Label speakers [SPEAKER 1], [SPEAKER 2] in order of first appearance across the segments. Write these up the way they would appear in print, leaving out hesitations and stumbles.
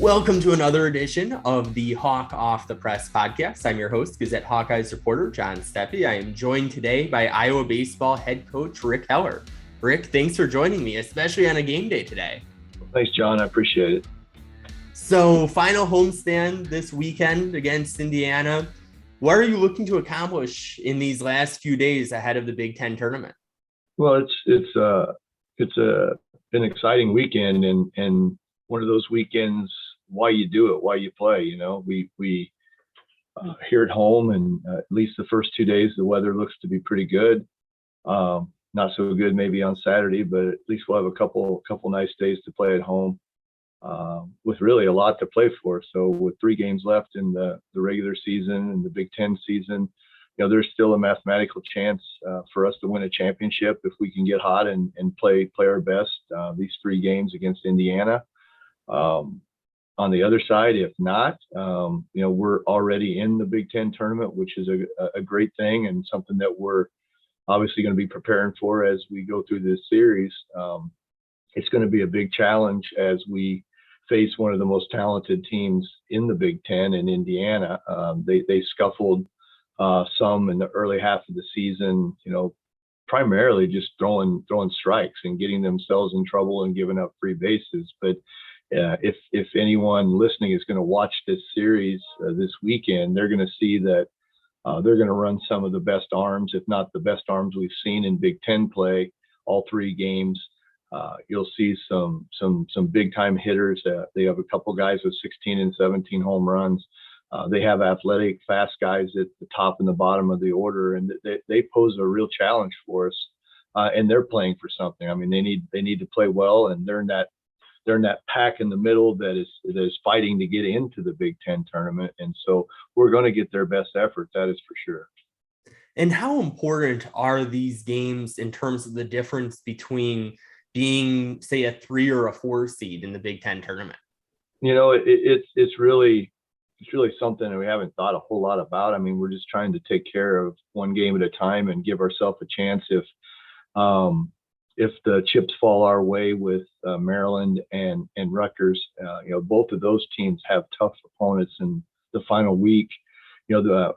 [SPEAKER 1] Welcome to another edition of the Hawk Off the Press podcast. I'm your host, Gazette Hawkeyes reporter John Steffi. I am joined today by Iowa baseball head coach Rick Heller. Rick, thanks for joining me, especially on a game day today.
[SPEAKER 2] Thanks, John. I appreciate it.
[SPEAKER 1] So, final homestand this weekend against Indiana. What are you looking to accomplish in these last few days ahead of the Big Ten tournament?
[SPEAKER 2] Well, it's an exciting weekend, and one of those weekends. Why you do it, why you play. You know, we here at home, and at least the first 2 days, the weather looks to be pretty good. Not so good maybe on Saturday, but at least we'll have a couple nice days to play at home, with really a lot to play for. So with 3 games left in the regular season and the Big Ten season, you know, there's still a mathematical chance for us to win a championship if we can get hot and play our best these 3 games against Indiana. On the other side, if not, you know, we're already in the Big Ten tournament, which is a great thing and something that we're obviously going to be preparing for as we go through this series. It's going to be a big challenge as we face one of the most talented teams in the Big Ten in Indiana. They scuffled some in the early half of the season, you know, primarily just throwing strikes and getting themselves in trouble and giving up free bases. But if anyone listening is going to watch this series this weekend, they're going to see that they're going to run some of the best arms, if not the best arms we've seen in Big Ten play all 3 games. You'll see some big time hitters. They have a couple guys with 16 and 17 home runs. They have athletic, fast guys at the top and the bottom of the order, and they pose a real challenge for us. And they're playing for something. I mean, they need to play well, and they're in that pack in the middle that is fighting to get into the Big Ten tournament. And so we're going to get their best effort. That is for sure.
[SPEAKER 1] And how important are these games in terms of the difference between being, say, a 3 or a 4 seed in the Big Ten tournament?
[SPEAKER 2] You know, it's really something that we haven't thought a whole lot about. I mean, we're just trying to take care of one game at a time and give ourselves a chance if the chips fall our way with Maryland and Rutgers. You know, both of those teams have tough opponents in the final week. You know,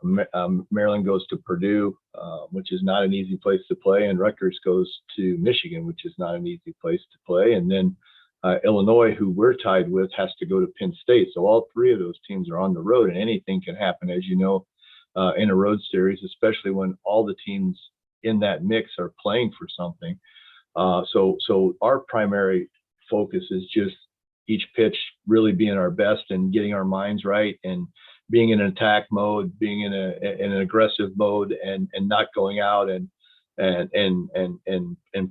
[SPEAKER 2] Maryland goes to Purdue, which is not an easy place to play, and Rutgers goes to Michigan, which is not an easy place to play. And then Illinois, who we're tied with, has to go to Penn State. So all 3 of those teams are on the road, and anything can happen, as you know, in a road series, especially when all the teams in that mix are playing for something. So our primary focus is just each pitch really being our best and getting our minds right and being in an attack mode, being in an aggressive mode, and not going out and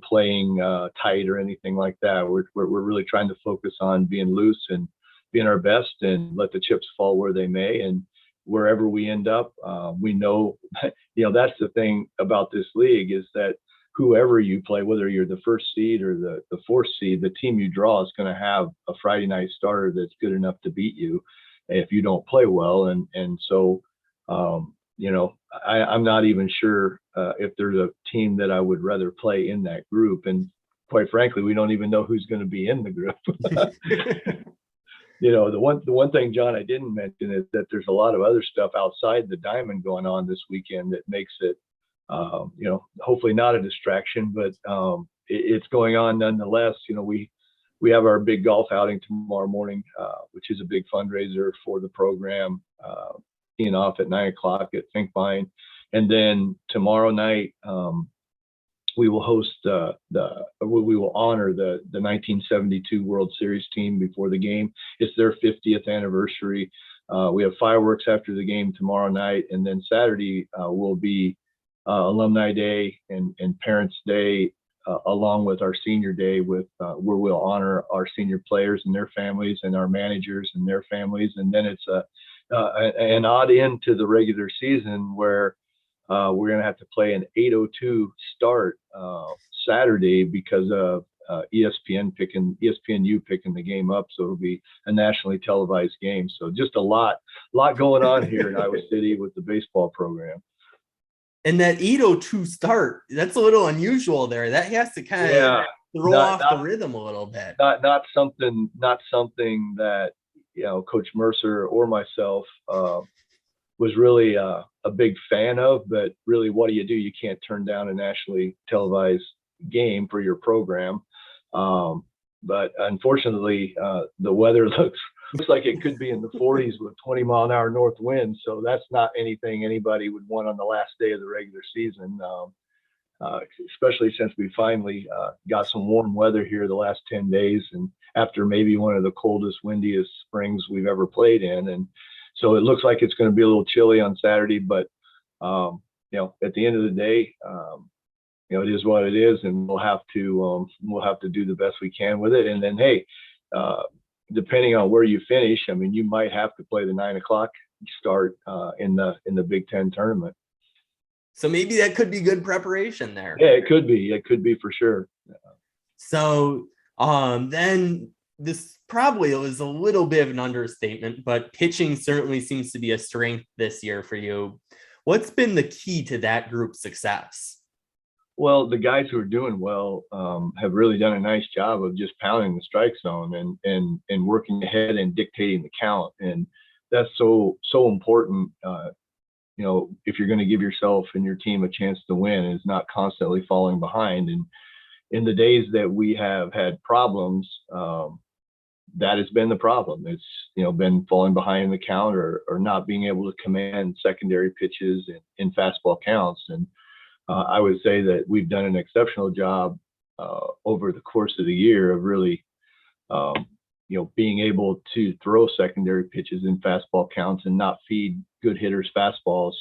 [SPEAKER 2] playing tight or anything like that. We're really trying to focus on being loose and being our best and let the chips fall where they may. And wherever we end up, we know, you know, that's the thing about this league is that whoever you play, whether you're the 1st seed or the 4th seed, the team you draw is going to have a Friday night starter that's good enough to beat you if you don't play well. And so, you know, I'm not even sure if there's a team that I would rather play in that group. And quite frankly, we don't even know who's going to be in the group. You know, the one thing, John, I didn't mention is that there's a lot of other stuff outside the diamond going on this weekend that makes it, you know, hopefully not a distraction, but it's going on nonetheless. You know, we have our big golf outing tomorrow morning, which is a big fundraiser for the program, teeing off at 9:00 at Finkbine. And then tomorrow night, we will host we will honor the 1972 World Series team before the game. It's their 50th anniversary. We have fireworks after the game tomorrow night, and then Saturday will be Alumni Day and Parents Day, along with our Senior Day, where we'll honor our senior players and their families and our managers and their families. And then it's an odd end to the regular season where we're going to have to play an 8:02 start Saturday because of ESPNU picking the game up. So it'll be a nationally televised game. So just a lot going on here in Iowa City with the baseball program.
[SPEAKER 1] And that 8:02 start, that's a little unusual there. That has to kind of throw off the rhythm a little bit.
[SPEAKER 2] Not something that Coach Mercer or myself was really a big fan of. But really, what do? You can't turn down a nationally televised game for your program. But unfortunately, the weather looks like it could be in the 40s with 20-mile-an-hour north winds. So that's not anything anybody would want on the last day of the regular season, especially since we finally got some warm weather here the last 10 days, and after maybe one of the coldest, windiest springs we've ever played in. And so it looks like it's going to be a little chilly on Saturday, but at the end of the day, it is what it is, and we'll have to do the best we can with it. And then, hey, depending on where you finish, I mean, you might have to play the 9:00 start in the Big Ten tournament.
[SPEAKER 1] So maybe that could be good preparation there.
[SPEAKER 2] Yeah, it could be. It could be for sure.
[SPEAKER 1] So then this probably was a little bit of an understatement, but pitching certainly seems to be a strength this year for you. What's been the key to that group's success?
[SPEAKER 2] Well, the guys who are doing well have really done a nice job of just pounding the strike zone and working ahead and dictating the count. And that's so important. If you're going to give yourself and your team a chance to win, is not constantly falling behind. And in the days that we have had problems, that has been the problem. It's been falling behind in the count or not being able to command secondary pitches in fastball counts. And I would say that we've done an exceptional job over the course of the year of really, being able to throw secondary pitches in fastball counts and not feed good hitters fastballs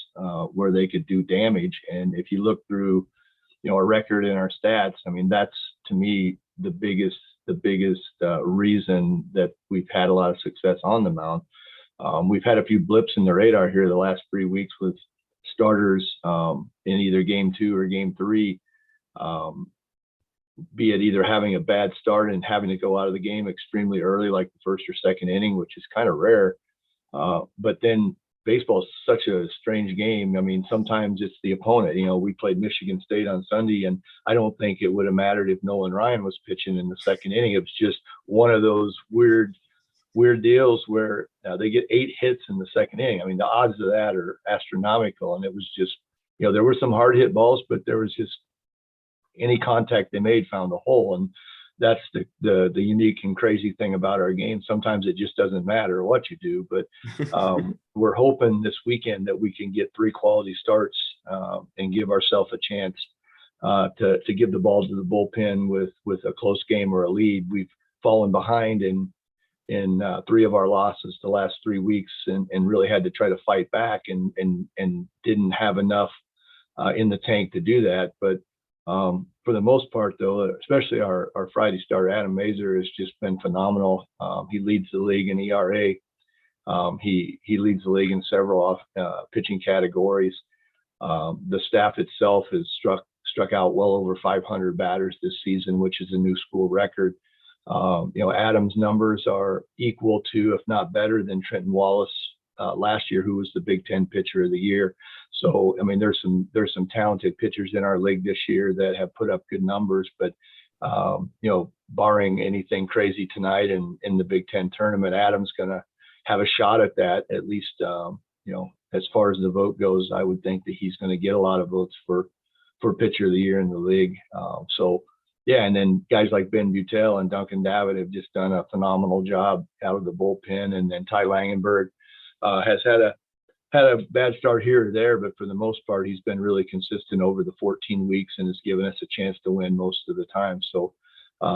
[SPEAKER 2] where they could do damage. And if you look through, our record and our stats, I mean, that's to me the biggest reason that we've had a lot of success on the mound. We've had a few blips in the radar here the last 3 weeks with starters in either game 2 or game 3, be it either having a bad start and having to go out of the game extremely early, like the first or second inning, which is kind of rare. But then baseball is such a strange game. I mean, sometimes it's the opponent. We played Michigan State on Sunday, and I don't think it would have mattered if Nolan Ryan was pitching in the second inning. It was just one of those weird deals where they get 8 hits in the second inning. I mean, the odds of that are astronomical. And it was just, there were some hard hit balls, but there was just any contact they made found a hole. And that's the unique and crazy thing about our game. Sometimes it just doesn't matter what you do, but we're hoping this weekend that we can get 3 quality starts and give ourselves a chance to give the ball to the bullpen with a close game or a lead. We've fallen behind in 3 of our losses the last 3 weeks and really had to try to fight back and didn't have enough in the tank to do that. But for the most part, though, especially our Friday starter, Adam Mazur, has just been phenomenal. He leads the league in ERA. He leads the league in several pitching categories. The staff itself has struck out well over 500 batters this season, which is a new school record. Adam's numbers are equal to, if not better than, Trenton Wallace last year, who was the Big Ten Pitcher of the Year. So, I mean, there's some talented pitchers in our league this year that have put up good numbers, but barring anything crazy tonight in the Big Ten tournament, Adam's going to have a shot at that. At least, as far as the vote goes, I would think that he's going to get a lot of votes for Pitcher of the Year in the league. Yeah, and then guys like Ben Butel and Duncan Davitt have just done a phenomenal job out of the bullpen. And then Ty Langenberg has had a bad start here or there, but for the most part, he's been really consistent over the 14 weeks and has given us a chance to win most of the time. So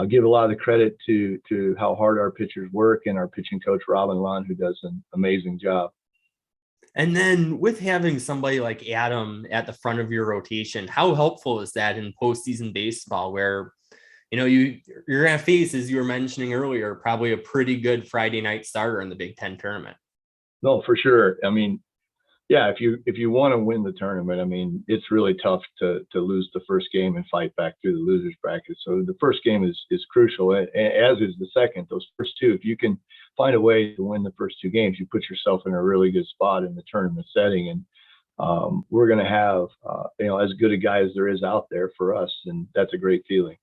[SPEAKER 2] give a lot of the credit to how hard our pitchers work and our pitching coach, Robin Lund, who does an amazing job.
[SPEAKER 1] And then with having somebody like Adam at the front of your rotation, how helpful is that in postseason baseball where, you're going to face, as you were mentioning earlier, probably a pretty good Friday night starter in the Big Ten tournament?
[SPEAKER 2] No, for sure. I mean, yeah, if you want to win the tournament, I mean, it's really tough to lose the first game and fight back through the losers bracket. So the first game is crucial, as is the second. Those first 2, if you can find a way to win the first 2 games, you put yourself in a really good spot in the tournament setting. And we're going to have, as good a guy as there is out there for us. And that's a great feeling.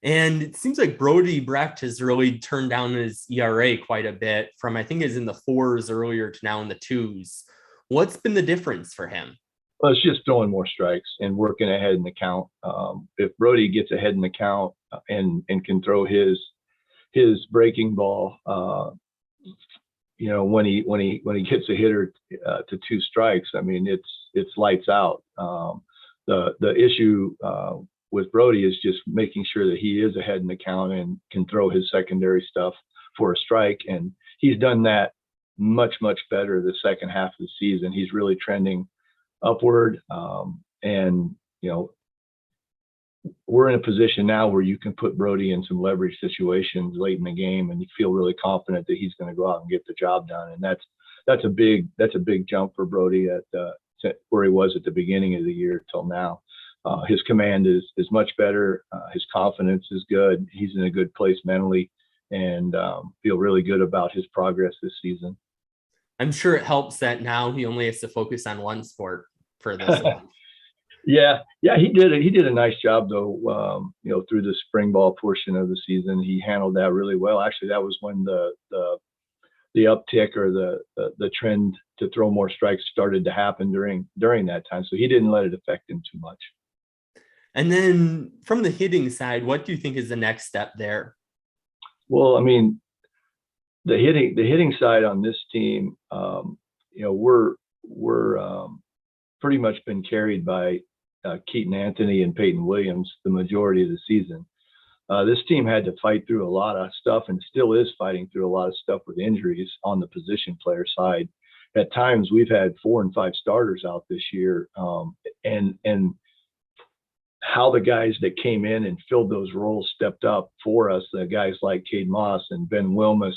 [SPEAKER 1] And it seems like Brody Brecht has really turned down his ERA quite a bit from, I think is in the 4s earlier to now in the 2s. What's been the difference for him?
[SPEAKER 2] Well, it's just throwing more strikes and working ahead in the count. If Brody gets ahead in the count and can throw his breaking ball, when he gets a hitter to 2 strikes, I mean it's lights out. The issue with Brody is just making sure that he is ahead in the count and can throw his secondary stuff for a strike, and he's done that much better the second half of the season. He's really trending upward, and we're in a position now where you can put Brody in some leverage situations late in the game, and you feel really confident that he's going to go out and get the job done. And that's a big jump for Brody at where he was at the beginning of the year till now. His command is much better. His confidence is good. He's in a good place mentally, and feel really good about his progress this season.
[SPEAKER 1] I'm sure it helps that now he only has to focus on one sport for this one.
[SPEAKER 2] Yeah, he did a nice job though. Through the spring ball portion of the season, he handled that really well. Actually, that was when the uptick or the trend to throw more strikes started to happen during that time. So he didn't let it affect him too much.
[SPEAKER 1] And then from the hitting side, what do you think is the next step there?
[SPEAKER 2] Well, I mean, the hitting side on this team, we're pretty much been carried by Keaton Anthony and Peyton Williams the majority of the season. This team had to fight through a lot of stuff and still is fighting through a lot of stuff with injuries on the position player side. At times we've had 4 and 5 starters out this year, and how the guys that came in and filled those roles stepped up for us, the guys like Cade Moss and Ben Wilmus,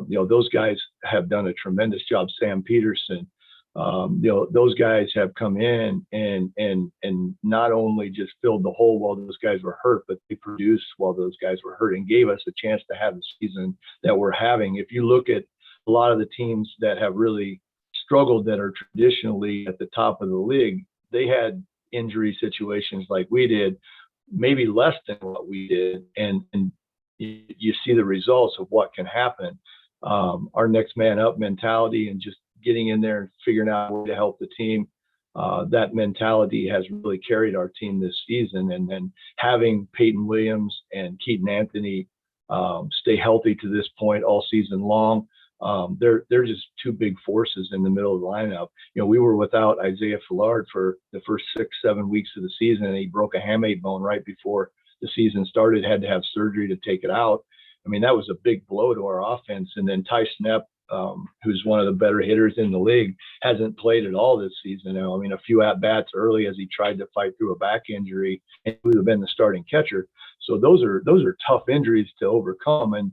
[SPEAKER 2] those guys have done a tremendous job. Sam Peterson, those guys have come in and not only just filled the hole while those guys were hurt, but they produced while those guys were hurt and gave us a chance to have the season that we're having. If you look at a lot of the teams that have really struggled that are traditionally at the top of the league, they had injury situations like we did, maybe less than what we did, and you see the results of what can happen. Our next man up mentality and just getting in there and figuring out a way to help the team, that mentality has really carried our team this season. And then having Peyton Williams and Keaton Anthony stay healthy to this point all season long, they're just 2 big forces in the middle of the lineup. We were without Isaiah Fillard for the first 6-7 weeks of the season, and he broke a hamate bone right before the season started, had to have surgery to take it out. I mean, that was a big blow to our offense. And then Ty Snep, who's one of the better hitters in the league, hasn't played at all this season. I mean, a few at-bats early as he tried to fight through a back injury, and he would have been the starting catcher. So those are tough injuries to overcome. And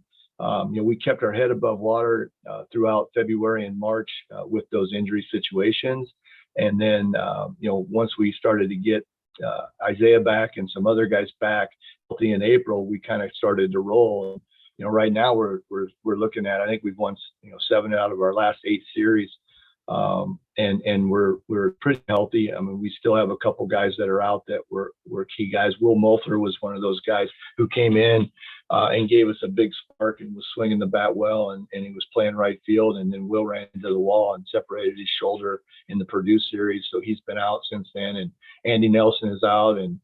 [SPEAKER 2] we kept our head above water throughout February and March with those injury situations. And then, once we started to get Isaiah back and some other guys back healthy in April, we kind of started to roll. Right now we're looking at, I think we've won 7 out of our last 8 series, and we're pretty healthy. I mean, we still have a couple guys that are out that were key guys. Will Mulfler was one of those guys who came in and gave us a big spark and was swinging the bat well, and he was playing right field. And then Will ran into the wall and separated his shoulder in the Purdue series, so he's been out since then. And Andy Nelson is out, and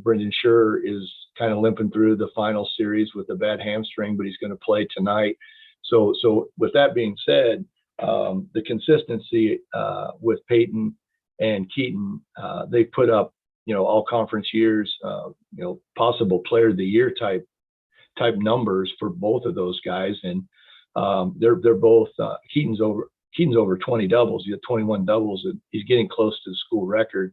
[SPEAKER 2] Brendan Scher is kind of limping through the final series with a bad hamstring, but he's going to play tonight. So with that being said, the consistency with Peyton and Keaton, they put up, all conference years, possible player of the year type numbers for both of those guys. And they're both, Keaton's over 20 doubles. He had 21 doubles, and he's getting close to the school record.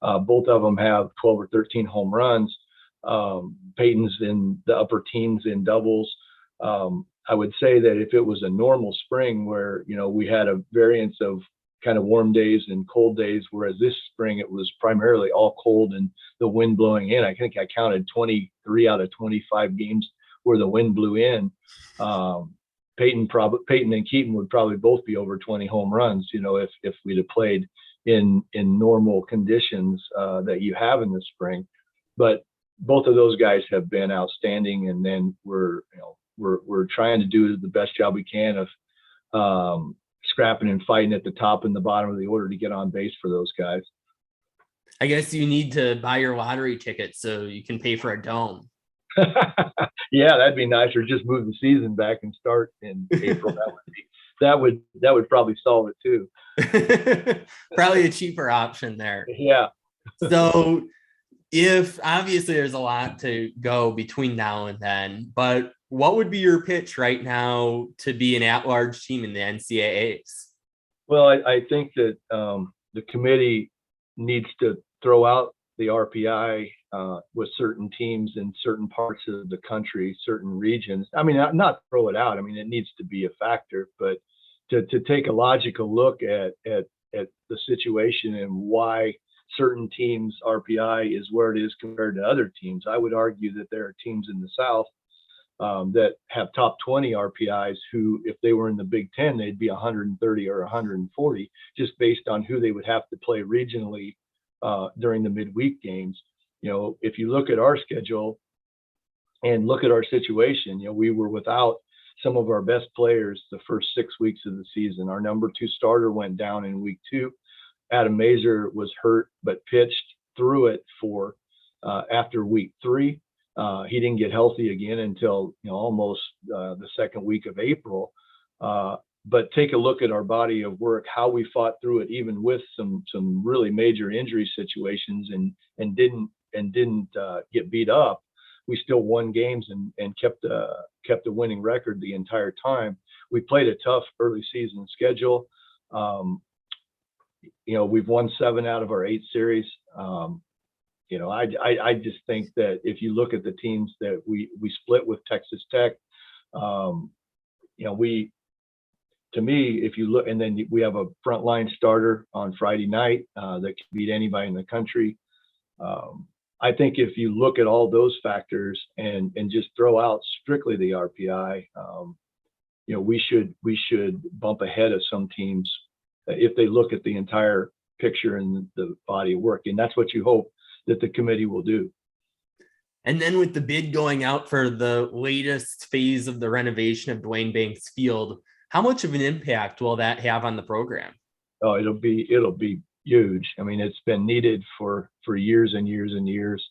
[SPEAKER 2] Both of them have 12 or 13 home runs. Peyton's in the upper teens in doubles. I would say that if it was a normal spring where, we had a variance of kind of warm days and cold days, whereas this spring it was primarily all cold and the wind blowing in. I think I counted 23 out of 25 games where the wind blew in. Peyton and Keaton would probably both be over 20 home runs, if we'd have played in normal conditions that you have in the spring. But both of those guys have been outstanding. And then we're trying to do the best job we can of scrapping and fighting at the top and the bottom of the order to get on base for those guys.
[SPEAKER 1] I guess you need to buy your lottery ticket so you can pay for a dome.
[SPEAKER 2] Yeah, that'd be nice. Or just move the season back and start in April. That would probably solve it too.
[SPEAKER 1] Probably a cheaper option there.
[SPEAKER 2] Yeah.
[SPEAKER 1] So if obviously there's a lot to go between now and then, but what would be your pitch right now to be an at-large team in the NCAAs?
[SPEAKER 2] Well, I think that the committee needs to throw out the RPI with certain teams in certain parts of the country, certain regions. I mean, not throw it out. I mean, it needs to be a factor, but to take a logical look at the situation and why certain teams RPI is where it is compared to other teams. I would argue that there are teams in the South that have top 20 RPIs who, if they were in the Big Ten, they'd be 130 or 140 just based on who they would have to play regionally during the midweek games. If you look at our schedule and look at our situation, we were without some of our best players the first 6 weeks of the season. Our number 2 starter went down in week 2. Adam Mazer was hurt, but pitched through it for after week 3. He didn't get healthy again until almost the second week of April. But take a look at our body of work, how we fought through it, even with some really major injury situations, and didn't get beat up. We still won games and kept a winning record the entire time. We played a tough early season schedule. We've won 7 out of our 8 series. I just think that if you look at the teams that we split with Texas Tech, to me, if you look, and then we have a frontline starter on Friday night that can beat anybody in the country. I think if you look at all those factors and just throw out strictly the RPI, we should bump ahead of some teams if they look at the entire picture and the body of work. And that's what you hope that the committee will do.
[SPEAKER 1] And then with the bid going out for the latest phase of the renovation of Duane Banks Field, how much of an impact will that have on the program?
[SPEAKER 2] Oh, it'll be huge. I mean, it's been needed for years and years and years.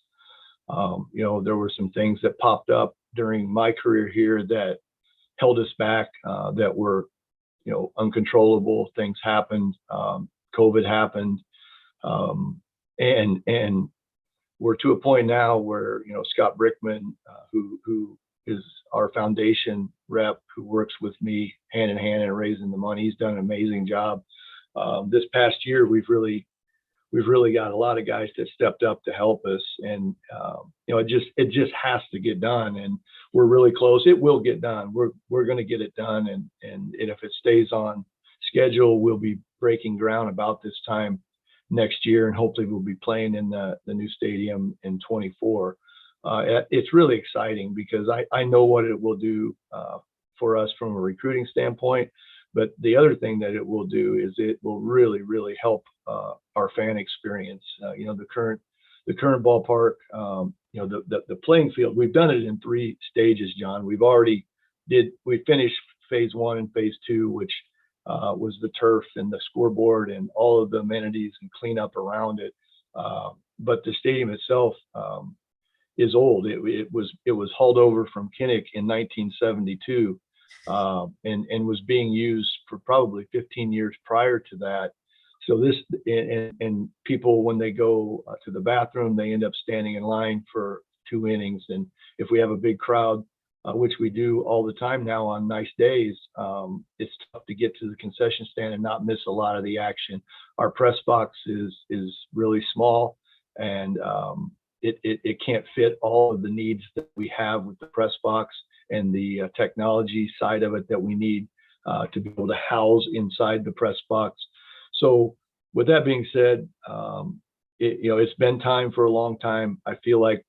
[SPEAKER 2] There were some things that popped up during my career here that held us back, that were, uncontrollable. Things happened. COVID happened. And we're to a point now where, Scott Brickman, who is our foundation rep, who works with me hand in hand in raising the money, he's done an amazing job. This past year, we've really got a lot of guys that stepped up to help us, and it just has to get done, and we're really close. It will get done. We're going to get it done, and if it stays on schedule, we'll be breaking ground about this time next year, and hopefully we'll be playing in the new stadium in 24. It's really exciting because I know what it will do for us from a recruiting standpoint. But the other thing that it will do is it will really, really help our fan experience. The current ballpark, the playing field. We've done it in 3 stages, John. We finished phase 1 and phase 2, which was the turf and the scoreboard and all of the amenities and cleanup around it. But the stadium itself is old. It was hauled over from Kinnick in 1972. And was being used for probably 15 years prior to that. So this, and people, when they go to the bathroom, they end up standing in line for 2 innings. And if we have a big crowd, which we do all the time now on nice days, it's tough to get to the concession stand and not miss a lot of the action. Our press box is really small, and it can't fit all of the needs that we have with the press box and the technology side of it that we need to be able to house inside the press box. So with that being said, it's been time for a long time. I feel like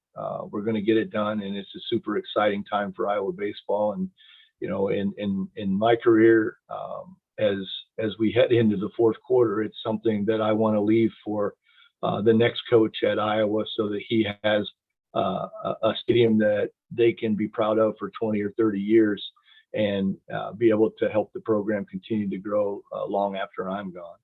[SPEAKER 2] we're going to get it done, and it's a super exciting time for Iowa baseball. And in my career, as we head into the fourth quarter, it's something that I want to leave for the next coach at Iowa, so that he has a stadium that they can be proud of for 20 or 30 years and be able to help the program continue to grow long after I'm gone.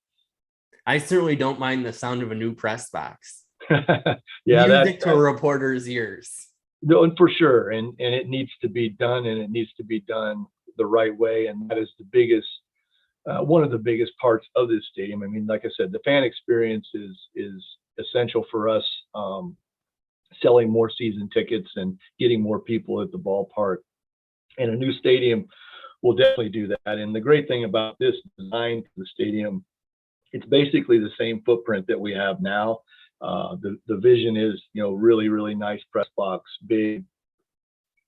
[SPEAKER 1] I certainly don't mind the sound of a new press box.
[SPEAKER 2] Yeah,
[SPEAKER 1] music to a reporter's ears.
[SPEAKER 2] No, and for sure, and it needs to be done, and it needs to be done the right way, and that is the biggest, one of the biggest parts of this stadium. I mean, like I said, the fan experience is essential for us, selling more season tickets and getting more people at the ballpark. And a new stadium will definitely do that. And the great thing about this design for the stadium, it's basically the same footprint that we have now. The vision is, really, really nice press box, big,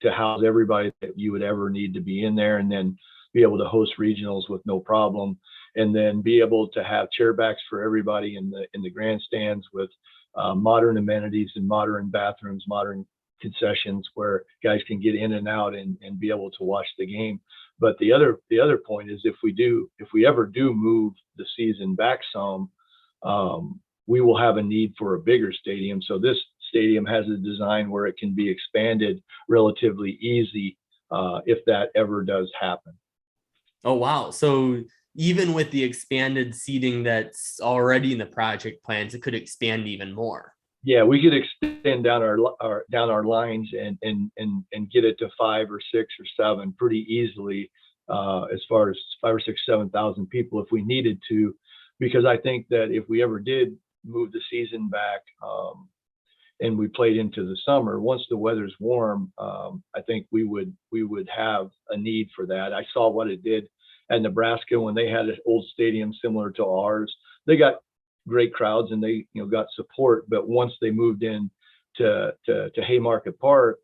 [SPEAKER 2] to house everybody that you would ever need to be in there, and then be able to host regionals with no problem, and then be able to have chairbacks for everybody in the grandstands with modern amenities and modern bathrooms, modern concessions where guys can get in and out and be able to watch the game. But the other point is, if we ever do move the season back some, we will have a need for a bigger stadium. So this stadium has a design where it can be expanded relatively easy if that ever does happen.
[SPEAKER 1] Oh, wow. So even with the expanded seating that's already in the project plans, it could expand even more.
[SPEAKER 2] Yeah, we could extend down our lines and get it to 5 or 6 or 7 pretty easily, as far as 5 or 6, 7,000 people if we needed to, because I think that if we ever did move the season back, and we played into the summer, once the weather's warm, I think we would have a need for that. I saw what it did at Nebraska when they had an old stadium similar to ours. They got great crowds and they got support, but once they moved in to Haymarket Park,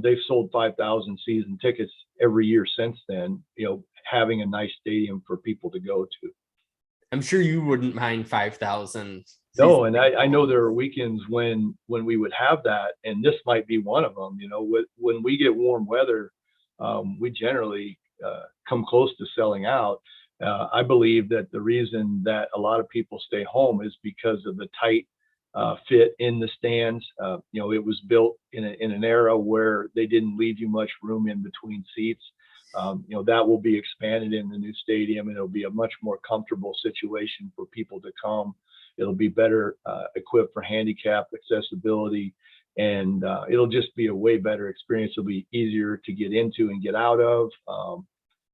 [SPEAKER 2] they've sold 5,000 season tickets every year since then, having a nice stadium for people to go to.
[SPEAKER 1] I'm sure you wouldn't mind 5,000.
[SPEAKER 2] No, and I know there are weekends when we would have that, and this might be one of them. When we get warm weather, we generally come close to selling out. I believe that the reason that a lot of people stay home is because of the tight fit in the stands. It was built in an era where they didn't leave you much room in between seats. That will be expanded in the new stadium, and it'll be a much more comfortable situation for people to come. It'll be better equipped for handicap accessibility, and it'll just be a way better experience. It'll be easier to get into and get out of.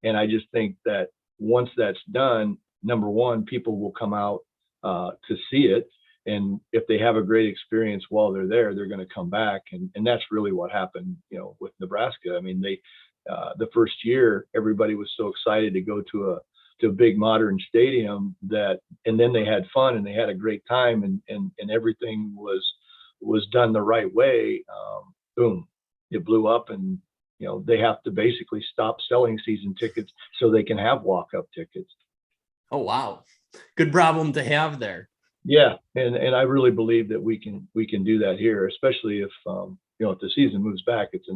[SPEAKER 2] And I just think that once that's done, number one, people will come out to see it. And if they have a great experience while they're there, they're going to come back. And that's really what happened, with Nebraska. I mean, the first year, everybody was so excited to go to a big modern stadium and then they had fun and they had a great time, and everything was done the right way. Boom, it blew up, and they have to basically stop selling season tickets so they can have walk-up tickets.
[SPEAKER 1] Oh, wow. Good problem to have there.
[SPEAKER 2] Yeah. And I really believe that we can do that here, especially if, if the season moves back. It's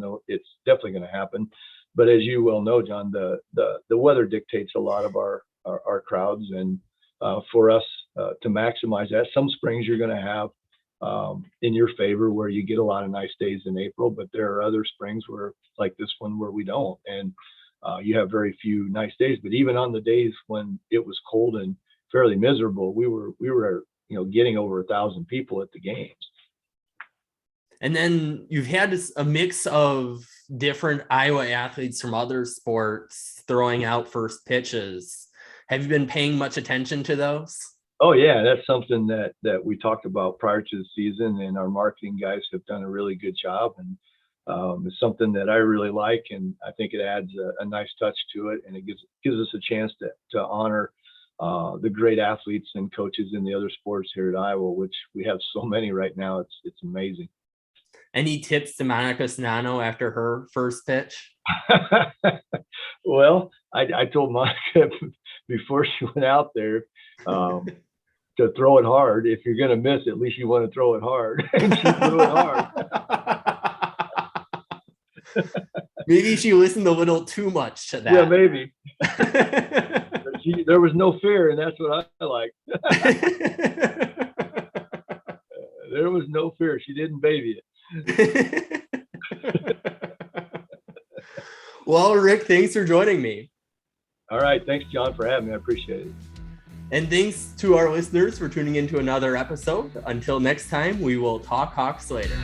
[SPEAKER 2] definitely going to happen. But as you well know, John, the weather dictates a lot of our crowds, and for us to maximize that, some springs you're going to have in your favor where you get a lot of nice days in April, but there are other springs where, like this one, where we don't, and you have very few nice days. But even on the days when it was cold and fairly miserable, we were getting over 1,000 people at the games.
[SPEAKER 1] And then you've had a mix of different Iowa athletes from other sports throwing out first pitches. Have you been paying much attention to those?
[SPEAKER 2] Oh yeah, that's something that we talked about prior to the season, and our marketing guys have done a really good job, and it's something that I really like, and I think it adds a nice touch to it, and it gives us a chance to honor the great athletes and coaches in the other sports here at Iowa, which we have so many right now. It's amazing.
[SPEAKER 1] Any tips to Monica Snano after her first pitch?
[SPEAKER 2] Well, I told Monica before she went out there to throw it hard. If you're going to miss, at least you want to throw it hard. And she threw it hard.
[SPEAKER 1] Maybe she listened a little too much to that.
[SPEAKER 2] Yeah, maybe. There was no fear, and that's what I like. There was no fear. She didn't baby it.
[SPEAKER 1] Well, Rick, thanks for joining me.
[SPEAKER 2] All right. Thanks, John, for having me. I appreciate it.
[SPEAKER 1] And thanks to our listeners for tuning into another episode. Until next time, we will talk Hawks later.